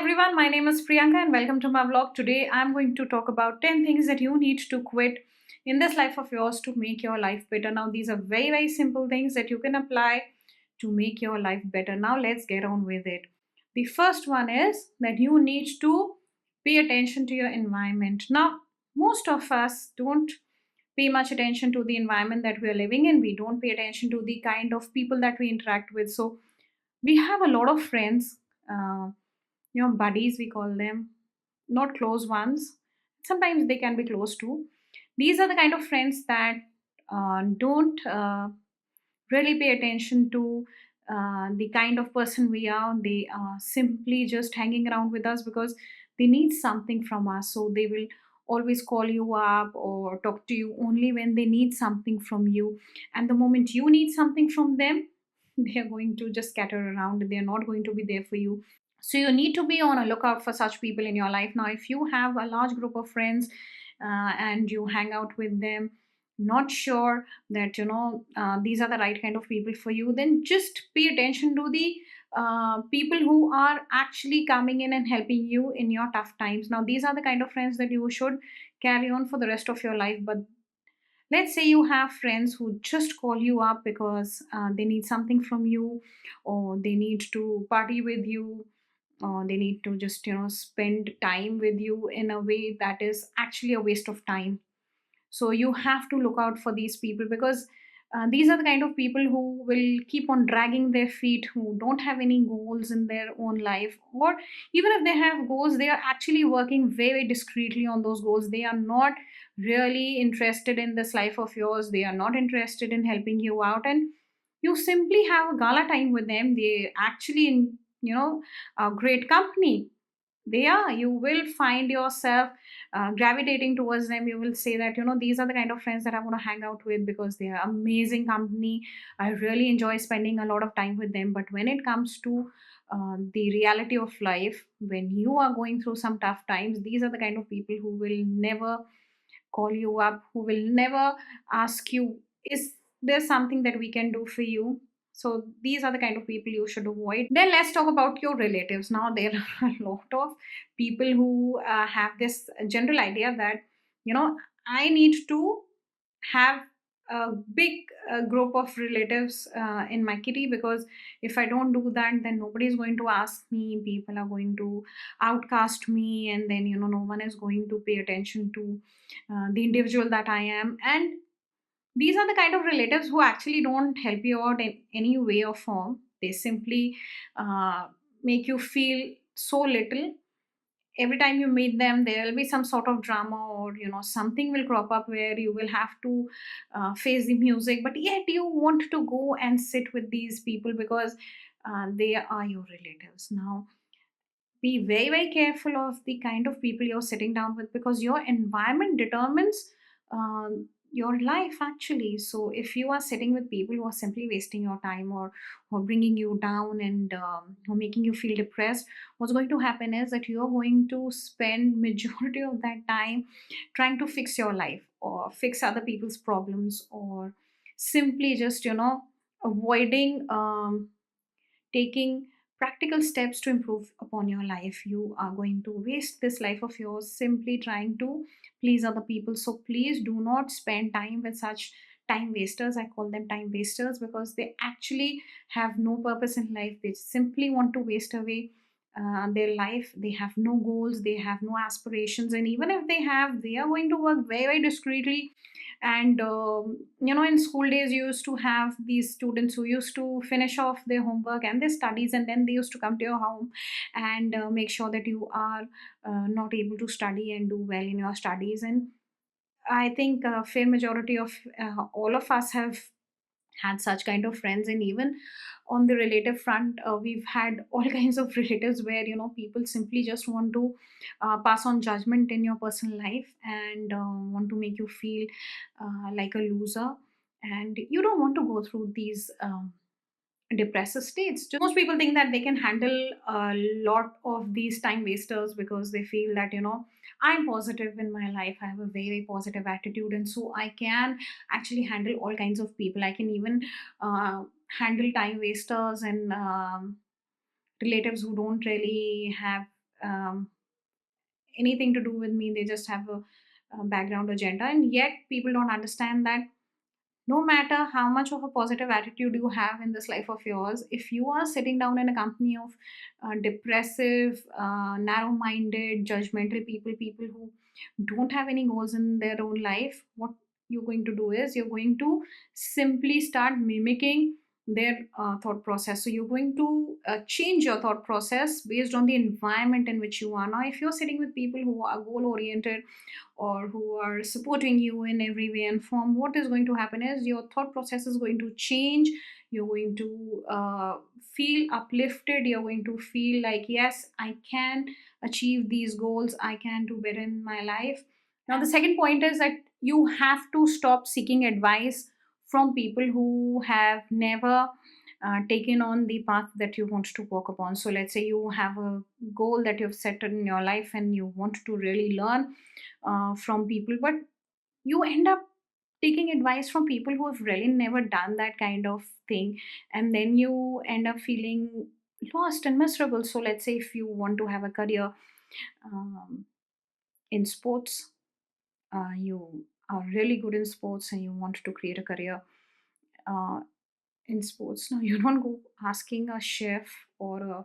everyone, my name is Priyanka and welcome to my vlog. Today I'm going to talk about 10 things that you need to quit in this life of yours to make your life better. Now, these are very simple things that you can apply to make your life better. Now, let's get on with it. The first one is that you need to pay attention to your environment. Now, most of us don't pay much attention to the environment that we are living in. We don't pay attention to the kind of people that we interact with. So, we have a lot of friends. Buddies, we call them, not close ones. Sometimes they can be close too. These are the kind of friends that don't really pay attention to the kind of person we are. They are simply just hanging around with us because they need something from us. So they will always call you up or talk to you only when they need something from you. And the moment you need something from them, they are going to just scatter around. They are not going to be there for you. So you need to be on a lookout for such people in your life. Now, if you have a large group of friends and you hang out with them, not sure that these are the right kind of people for you, then just pay attention to the people who are actually coming in and helping you in your tough times. Now, these are the kind of friends that you should carry on for the rest of your life. But let's say you have friends who just call you up because they need something from you, or they need to party with you, or they need to just spend time with you in a way that is actually a waste of time. So you have to look out for these people because these are the kind of people who will keep on dragging their feet, who don't have any goals in their own life, or even if they have goals, they are actually working very discreetly on those goals. They are not really interested in this life of yours. They are not interested in helping you out, and you simply have a gala time with them. They actually in a great company. They are, you will find yourself gravitating towards them. You will say that these are the kind of friends that I want to hang out with because they are amazing company. I really enjoy spending a lot of time with them. But when it comes to the reality of life, when you are going through some tough times, these are the kind of people who will never call you up, who will never ask you, is there something that we can do for you? So these are the kind of people you should avoid. Then let's talk about your relatives. Now, there are a lot of people who have this general idea that I need to have a big group of relatives in my kitty, because if I don't do that, then nobody is going to ask me. People are going to outcast me, and then no one is going to pay attention to the individual that I am. And these are the kind of relatives who actually don't help you out in any way or form. They simply make you feel so little. Every time you meet them, there will be some sort of drama, or something will crop up where you will have to face the music, but yet you want to go and sit with these people because they are your relatives. Now, be very careful of the kind of people you're sitting down with, because your environment determines your life actually. So if you are sitting with people who are simply wasting your time, or bringing you down, and or making you feel depressed, what's going to happen is that you're going to spend majority of that time trying to fix your life, or fix other people's problems, or simply just avoiding taking practical steps to improve upon your life. You are going to waste this life of yours simply trying to please other people. So please do not spend time with such time wasters. I call them time wasters because they actually have no purpose in life. They simply want to waste away their life. They have no goals, they have no aspirations, and even if they have, they are going to work very discreetly. And in school days, you used to have these students who used to finish off their homework and their studies, and then they used to come to your home and make sure that you are not able to study and do well in your studies. And I think a fair majority of all of us have had such kind of friends. And even on the relative front, we've had all kinds of relatives where people simply just want to pass on judgment in your personal life, and want to make you feel like a loser, and you don't want to go through these depressive states. Just most people think that they can handle a lot of these time wasters because they feel that I'm positive in my life, I have a very positive attitude, and so I can actually handle all kinds of people. I can even handle time wasters and relatives who don't really have anything to do with me. They just have a background agenda, and yet people don't understand that no matter how much of a positive attitude you have in this life of yours, if you are sitting down in a company of depressive, narrow minded, judgmental people, people who don't have any goals in their own life, what you're going to do is you're going to simply start mimicking their thought process. So you're going to change your thought process based on the environment in which you are. Now if you're sitting with people who are goal oriented or who are supporting you in every way and form, what is going to happen is your thought process is going to change. You're going to feel uplifted. You're going to feel like, yes, I can achieve these goals. I can do better in my life. Now, the second point is that you have to stop seeking advice from people who have never taken on the path that you want to walk upon. So, let's say you have a goal that you've set in your life and you want to really learn from people, but you end up taking advice from people who have really never done that kind of thing, and then you end up feeling lost and miserable. So let's say if you want to have a career um, in sports, you are really good in sports and you want to create a career uh, in sports. Now you don't go asking a chef or a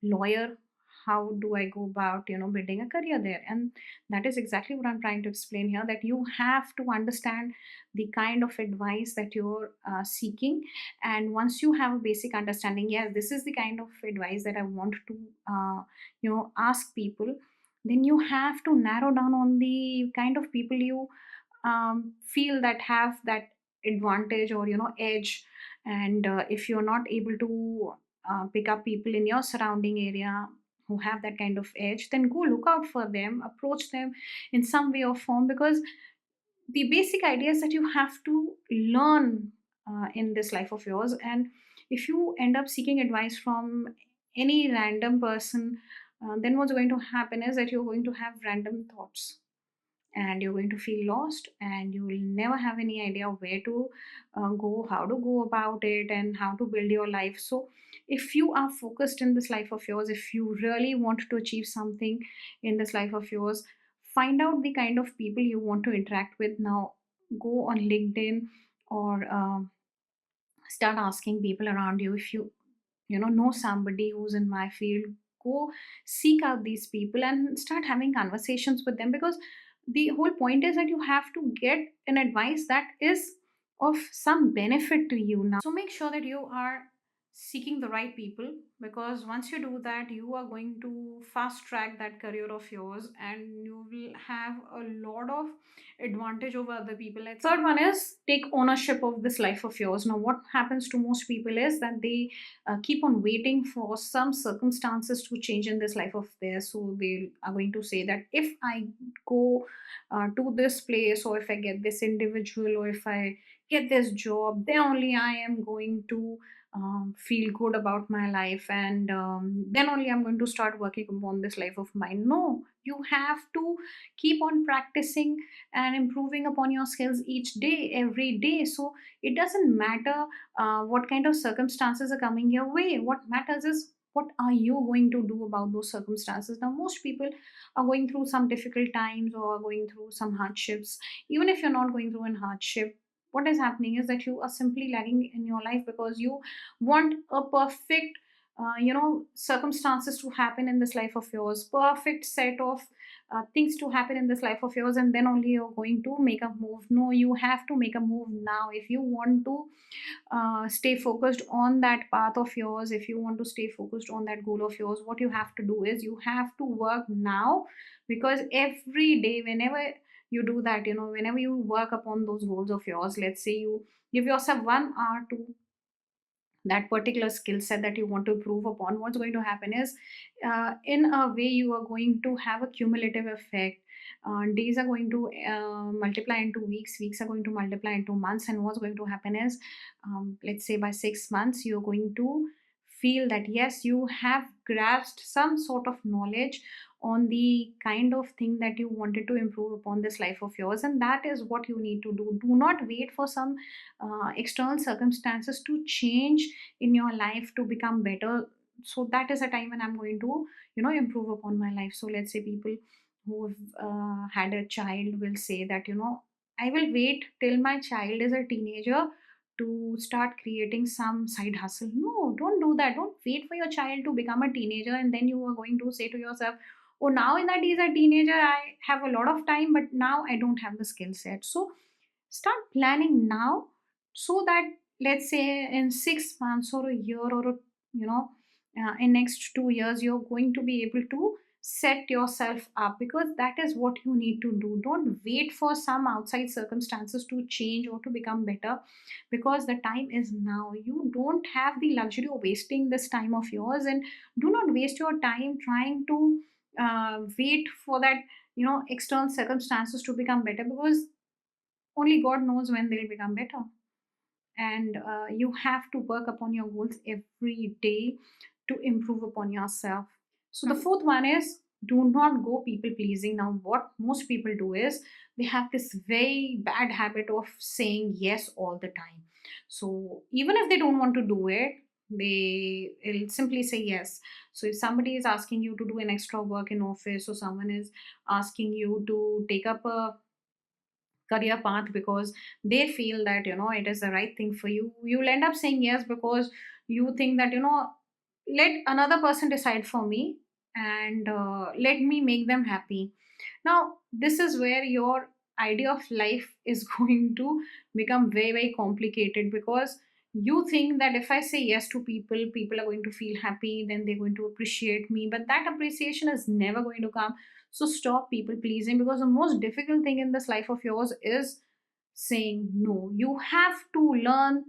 lawyer, how do I go about building a career there. And that is exactly what I'm trying to explain here, that you have to understand the kind of advice that you're seeking. And once you have a basic understanding, yes, this is the kind of advice that I want to ask people, then you have to narrow down on the kind of people you feel that have that advantage or edge. And if you're not able to pick up people in your surrounding area who have that kind of edge, then go look out for them, approach them in some way or form, because the basic idea is that you have to learn in this life of yours. And if you end up seeking advice from any random person, then what's going to happen is that you're going to have random thoughts and you're going to feel lost and you will never have any idea where to go, how to go about it, and how to build your life. So if you are focused in this life of yours, if you really want to achieve something in this life of yours, find out the kind of people you want to interact with. Now go on LinkedIn or start asking people around you. If you know somebody who's in my field, go seek out these people and start having conversations with them, because the whole point is that you have to get an advice that is of some benefit to you. Now so make sure that you are seeking the right people, because once you do that, you are going to fast track that career of yours and you will have a lot of advantage over other people. Like, third one is take ownership of this life of yours. Now what happens to most people is that they keep on waiting for some circumstances to change in this life of theirs. So they are going to say that if I go to this place, or if I get this individual, or if I get this job, then only I am going to feel good about my life, and then only I'm going to start working upon this life of mine. No, you have to keep on practicing and improving upon your skills each day, every day. So it doesn't matter what kind of circumstances are coming your way. What matters is what are you going to do about those circumstances. Now most people are going through some difficult times or are going through some hardships. Even if you're not going through an hardship, what is happening is that you are simply lagging in your life because you want a perfect circumstances to happen in this life of yours, perfect set of things to happen in this life of yours, and then only you're going to make a move. No, you have to make a move now. If you want to stay focused on that path of yours, if you want to stay focused on that goal of yours, what you have to do is you have to work now. Because every day, whenever you do that, whenever you work upon those goals of yours, let's say you give yourself 1 hour to that particular skill set that you want to improve upon, what's going to happen is in a way you are going to have a cumulative effect. Days are going to multiply into weeks, weeks are going to multiply into months, and what's going to happen is let's say by 6 months you're going to feel that yes, you have grasped some sort of knowledge on the kind of thing that you wanted to improve upon this life of yours. And that is what you need to do. Do not wait for some external circumstances to change in your life to become better. so that is a time when I'm going to improve upon my life. So let's say people who have had a child will say that I will wait till my child is a teenager to start creating some side hustle. No, don't do that. Don't wait for your child to become a teenager and then you are going to say to yourself, oh, now in that he's a teenager, I have a lot of time, but now I don't have the skill set. So start planning now, so that let's say in 6 months or a year or in next 2 years you're going to be able to set yourself up, because that is what you need to do. Don't wait for some outside circumstances to change or to become better, because the time is now. You don't have the luxury of wasting this time of yours, and do not waste your time trying to wait for that external circumstances to become better, because only God knows when they'll become better. And you have to work upon your goals every day to improve upon yourself. So the fourth one is, do not go people pleasing. Now what most people do is they have this very bad habit of saying yes all the time. So even if they don't want to do it, they'll simply say yes. So if somebody is asking you to do an extra work in office, or someone is asking you to take up a career path because they feel that it is the right thing for you, you'll end up saying yes, because you think that let another person decide for me, and let me make them happy. Now this is where your idea of life is going to become very very complicated, because you think that if I say yes to people, people are going to feel happy, then they're going to appreciate me, but that appreciation is never going to come. So stop people pleasing, because the most difficult thing in this life of yours is saying no. You have to learn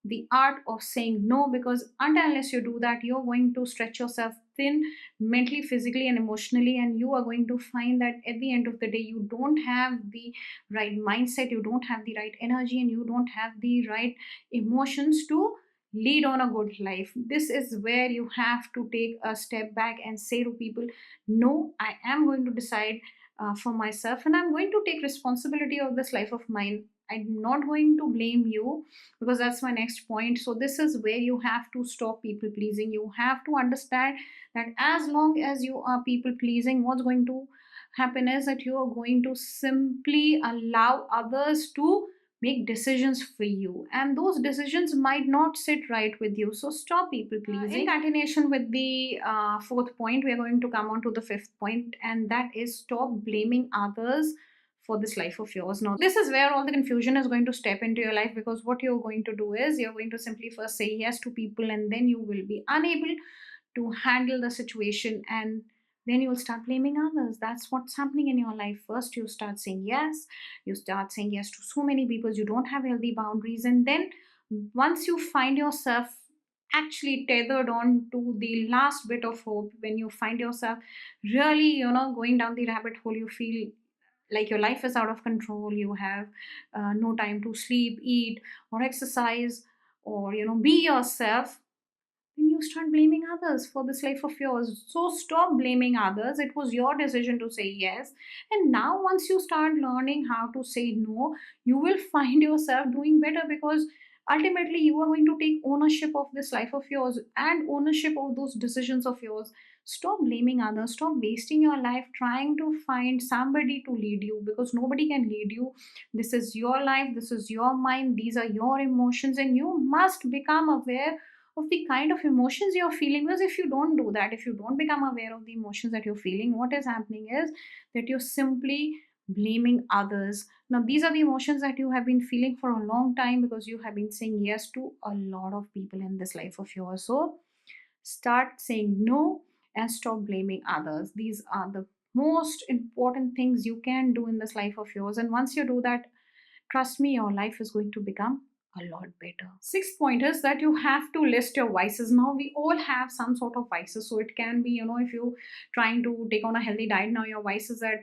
the art of saying no, because until unless you do that, you're going to stretch yourself thin mentally, physically, and emotionally, and you are going to find that at the end of the day, you don't have the right mindset, you don't have the right energy, and you don't have the right emotions to lead on a good life. This is where you have to take a step back and say to people, no, I am going to decide for myself, and I'm going to take responsibility of this life of mine. I'm not going to blame you, because that's my next point. So this is where you have to stop people pleasing. You have to understand that as long as you are people pleasing, what's going to happen is that you are going to simply allow others to make decisions for you, and those decisions might not sit right with you. So stop people pleasing. In continuation with the fourth point, we are going to come on to the fifth point, and that is stop blaming others for this life of yours. Now this is where all the confusion is going to step into your life, because what you're going to do is you're going to simply first say yes to people, and then you will be unable to handle the situation, and then you will start blaming others. That's what's happening in your life. First you start saying yes, you start saying yes to so many people, you don't have healthy boundaries, and then once you find yourself actually tethered on to the last bit of hope, when you find yourself really going down the rabbit hole, you feel like your life is out of control, you have no time to sleep, eat, or exercise, or be yourself, then you start blaming others for this life of yours. So stop blaming others. It was your decision to say yes. And now, once you start learning how to say no, you will find yourself doing better, because ultimately you are going to take ownership of this life of yours and ownership of those decisions of yours. Stop blaming others. Stop wasting your life trying to find somebody to lead you, because nobody can lead you. This is your life, this is your mind, these are your emotions, and you must become aware of the kind of emotions you're feeling. Because if you don't do that, if you don't become aware of the emotions that you're feeling, what is happening is that you're simply blaming others. Now these are the emotions that you have been feeling for a long time, because you have been saying yes to a lot of people in this life of yours. So start saying no and stop blaming others. These are the most important things you can do in this life of yours, and once you do that, trust me, your life is going to become a lot better. Sixth point is that you have to list your vices. Now, we all have some sort of vices. So, it can be, if you're trying to take on a healthy diet, now your vice is that,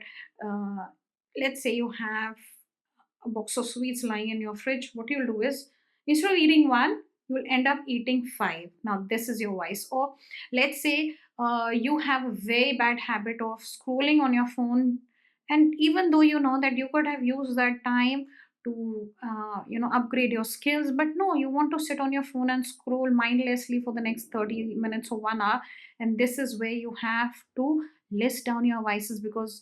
let's say you have a box of sweets lying in your fridge. What you'll do is, instead of eating one, you will end up eating five. Now, this is your vice. Or let's say you have a very bad habit of scrolling on your phone, and even though you know that you could have used that time to upgrade your skills, but no, you want to sit on your phone and scroll mindlessly for the next 30 minutes or 1 hour. And this is where you have to list down your vices, because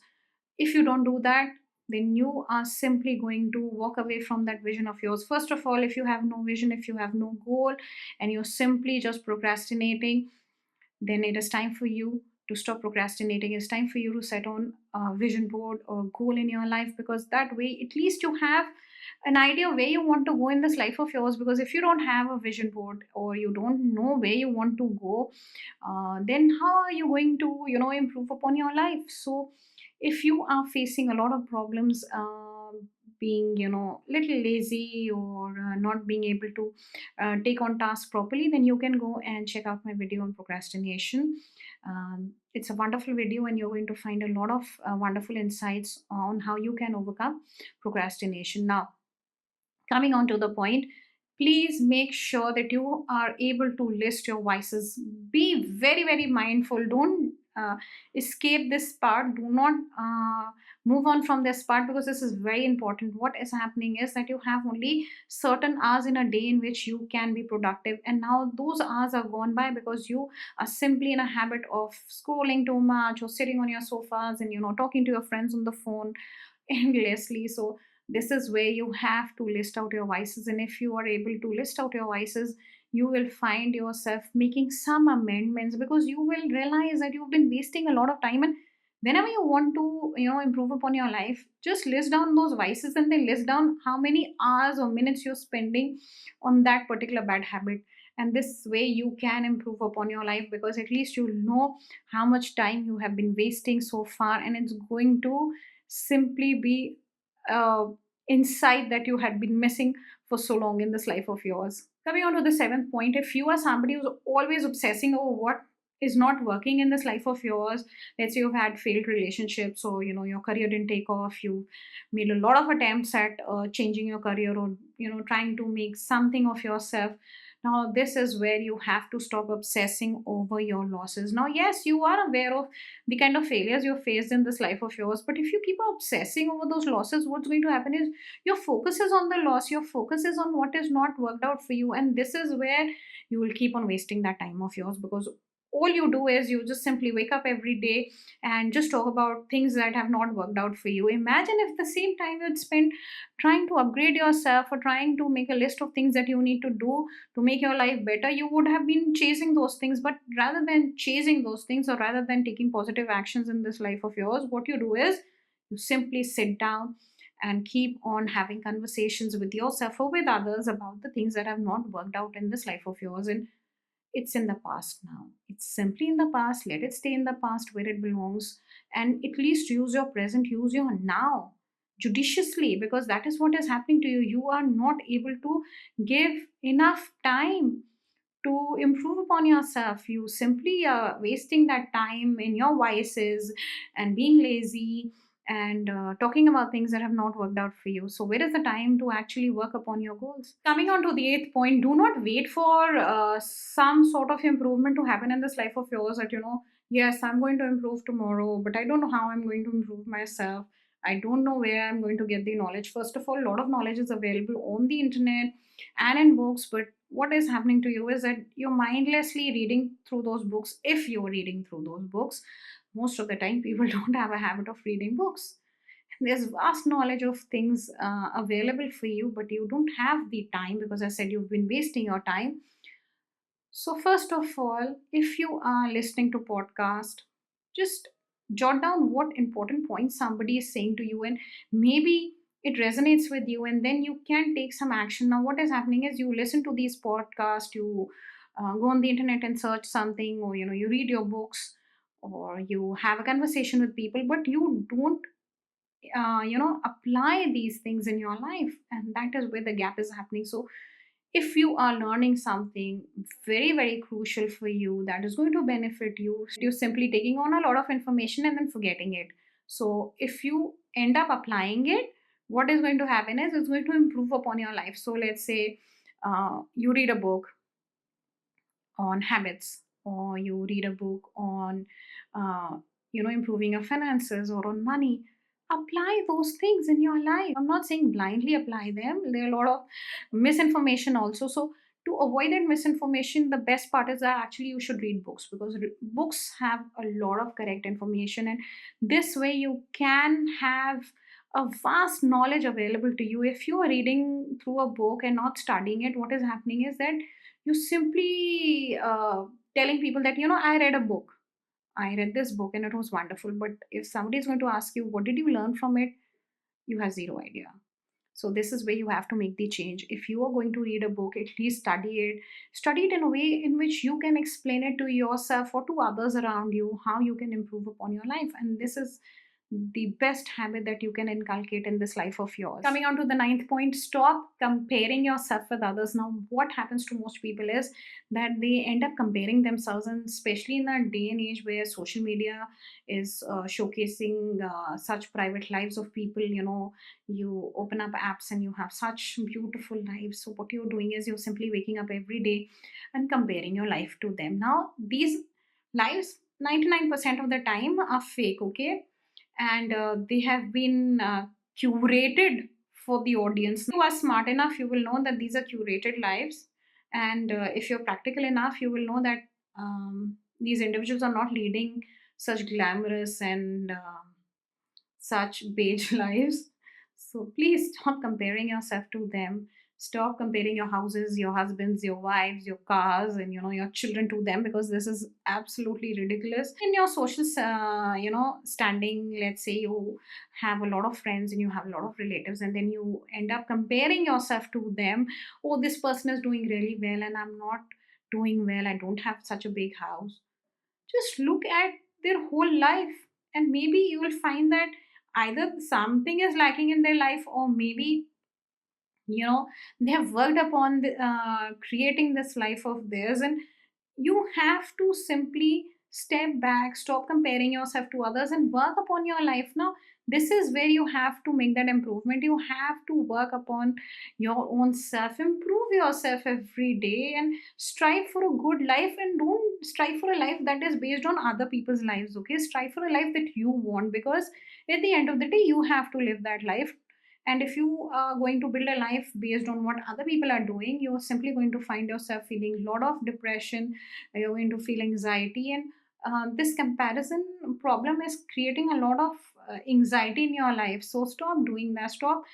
if you don't do that, then you are simply going to walk away from that vision of yours. First of all, if you have no vision, if you have no goal, and you're simply just procrastinating, then it is time for you to stop procrastinating. It's time for you to set on a vision board or goal in your life, because that way at least you have an idea where you want to go in this life of yours. Because if you don't have a vision board, or you don't know where you want to go, then how are you going to improve upon your life? So if you are facing a lot of problems, being little lazy, or not being able to take on tasks properly, then you can go and check out my video on procrastination. It's a wonderful video, and you're going to find a lot of wonderful insights on how you can overcome procrastination. Now, coming on to the point, please make sure that you are able to list your vices. Be very, very mindful. Don't escape this part. Do not move on from this part, because this is very important. What is happening is that you have only certain hours in a day in which you can be productive, and now those hours are gone by because you are simply in a habit of scrolling too much, or sitting on your sofas and talking to your friends on the phone endlessly. So this is where you have to list out your vices, and if you are able to list out your vices, you will find yourself making some amendments, because you will realize that you've been wasting a lot of time. And whenever you want to improve upon your life, just list down those vices, and then list down how many hours or minutes you're spending on that particular bad habit. And this way you can improve upon your life, because at least you'll know how much time you have been wasting so far, and it's going to simply be uh, insight that you had been missing for so long in this life of yours. Coming on to the seventh point, if you are somebody who's always obsessing over what is not working in this life of yours, let's say you've had failed relationships, or your career didn't take off, you made a lot of attempts at changing your career, or trying to make something of yourself. Now this is where you have to stop obsessing over your losses. Now yes, you are aware of the kind of failures you've faced in this life of yours, but if you keep obsessing over those losses, what's going to happen is your focus is on the loss, your focus is on what is not worked out for you, and this is where you will keep on wasting that time of yours, because all you do is you just simply wake up every day and just talk about things that have not worked out for you. Imagine if the same time you'd spend trying to upgrade yourself, or trying to make a list of things that you need to do to make your life better. You would have been chasing those things, but rather than chasing those things, or rather than taking positive actions in this life of yours, what you do is you simply sit down and keep on having conversations with yourself or with others about the things that have not worked out in this life of yours. And it's in the past now. It's simply in the past. Let it stay in the past where it belongs. And at least use your present, use your now judiciously, because that is what is happening to you. You are not able to give enough time to improve upon yourself. You simply are wasting that time in your vices and being lazy, and talking about things that have not worked out for you. So where is the time to actually work upon your goals? Coming on to the eighth point, do not wait for some sort of improvement to happen in this life of yours, that yes, I'm going to improve tomorrow, but I don't know how I'm going to improve myself. I don't know where I'm going to get the knowledge. First of all, a lot of knowledge is available on the internet and in books, but what is happening to you is that you're mindlessly reading through those books. If you're reading through those books, most of the time people don't have a habit of reading books. There's vast knowledge of things available for you, but you don't have the time, because I said you've been wasting your time. So first of all, if you are listening to podcast, just jot down what important points somebody is saying to you, and maybe it resonates with you, and then you can take some action. Now what is happening is you listen to these podcasts, you go on the internet and search something, or you read your books, or you have a conversation with people, but you don't apply these things in your life, and that is where the gap is happening. So if you are learning something very, very crucial for you that is going to benefit you, you're simply taking on a lot of information and then forgetting it. So if you end up applying it, what is going to happen is it's going to improve upon your life. So let's say you read a book on habits, or you read a book on uh, improving your finances, or on money. apply those things in your life. I'm not saying blindly apply them. There are a lot of misinformation also. So to avoid that misinformation, the best part is that actually you should read books, because books have a lot of correct information, and this way you can have a vast knowledge available to you. If you are reading through a book and not studying it, what is happening is that you simply telling people that, I read a book, I read this book and it was wonderful. But if somebody is going to ask you, what did you learn from it? You have zero idea. So this is where you have to make the change. If you are going to read a book, at least study it. Study it in a way in which you can explain it to yourself or to others around you, how you can improve upon your life. And this is the best habit that you can inculcate in this life of yours. Coming on to the ninth point, stop comparing yourself with others. Now, what happens to most people is that they end up comparing themselves, and especially in a day and age where social media is showcasing such private lives of people. You open up apps and you have such beautiful lives. So what you're doing is you're simply waking up every day and comparing your life to them. Now, these lives 99% of the time are fake, okay? And they have been curated for the audience. If you are smart enough, you will know that these are curated lives. And if you're practical enough, you will know that these individuals are not leading such glamorous and such beige lives. So please stop comparing yourself to them. Stop comparing your houses, your husbands, your wives, your cars, and your children to them, because this is absolutely ridiculous. In your social, standing, let's say you have a lot of friends and you have a lot of relatives, and then you end up comparing yourself to them. Oh, this person is doing really well, and I'm not doing well. I don't have such a big house. Just look at their whole life, and maybe you will find that either something is lacking in their life, or maybe they have worked upon creating this life of theirs. And you have to simply step back, stop comparing yourself to others, and work upon your life. Now, this is where you have to make that improvement. You have to work upon your own self, improve yourself every day, and strive for a good life. And don't strive for a life that is based on other people's lives, okay? Strive for a life that you want, because at the end of the day, you have to live that life. And if you are going to build a life based on what other people are doing, you're simply going to find yourself feeling a lot of depression. You're going to feel anxiety, and this comparison problem is creating a lot of anxiety in your life. So stop doing that. Stop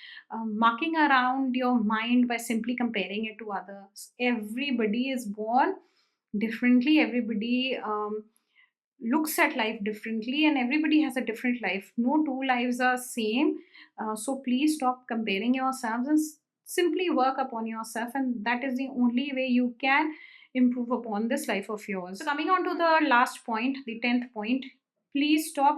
mucking around your mind by simply comparing it to others. Everybody is born differently. Everybody looks at life differently, and everybody has a different life. No two lives are same. So please stop comparing yourselves, and simply work upon yourself, and that is the only way you can improve upon this life of yours. So coming on to the last point, the 10th point, please stop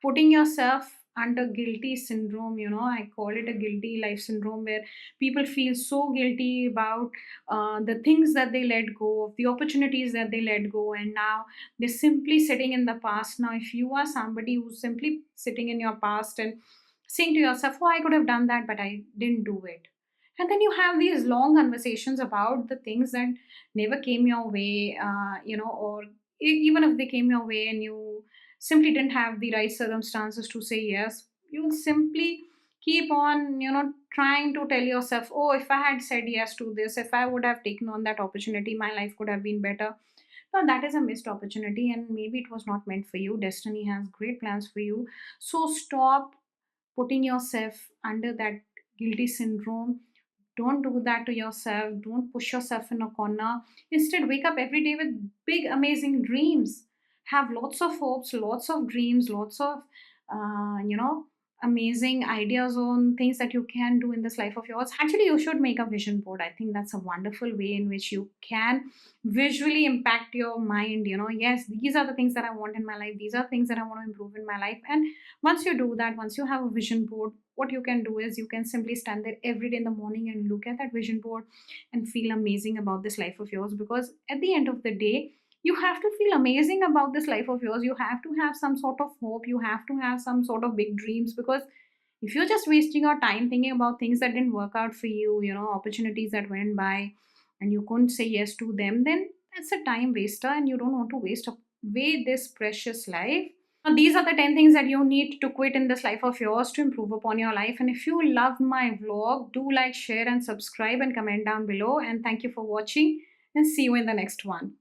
putting yourself under guilty syndrome. I call it a guilty life syndrome, where people feel so guilty about the things that they let go of, the opportunities that they let go, and now they're simply sitting in the past. Now, if you are somebody who's simply sitting in your past and saying to yourself, oh, I could have done that but I didn't do it, and then you have these long conversations about the things that never came your way, or even if they came your way and you simply didn't have the right circumstances to say yes, you will simply keep on, trying to tell yourself, oh, if I had said yes to this, if I would have taken on that opportunity, my life could have been better. Now, that is a missed opportunity, and maybe it was not meant for you. Destiny has great plans for you. So stop putting yourself under that guilty syndrome. Don't do that to yourself. Don't push yourself in a corner. Instead, wake up every day with big, amazing dreams. Have lots of hopes, lots of dreams, lots of, amazing ideas on things that you can do in this life of yours. Actually, you should make a vision board. I think that's a wonderful way in which you can visually impact your mind. Yes, these are the things that I want in my life. These are things that I want to improve in my life. And once you do that, once you have a vision board, what you can do is you can simply stand there every day in the morning and look at that vision board and feel amazing about this life of yours. Because at the end of the day, you have to feel amazing about this life of yours. You have to have some sort of hope. You have to have some sort of big dreams. Because if you're just wasting your time thinking about things that didn't work out for you, opportunities that went by and you couldn't say yes to them, then that's a time waster, and you don't want to waste away this precious life. These are the 10 things that you need to quit in this life of yours to improve upon your life. And if you love my vlog, do like, share, and subscribe and comment down below. And thank you for watching, and see you in the next one.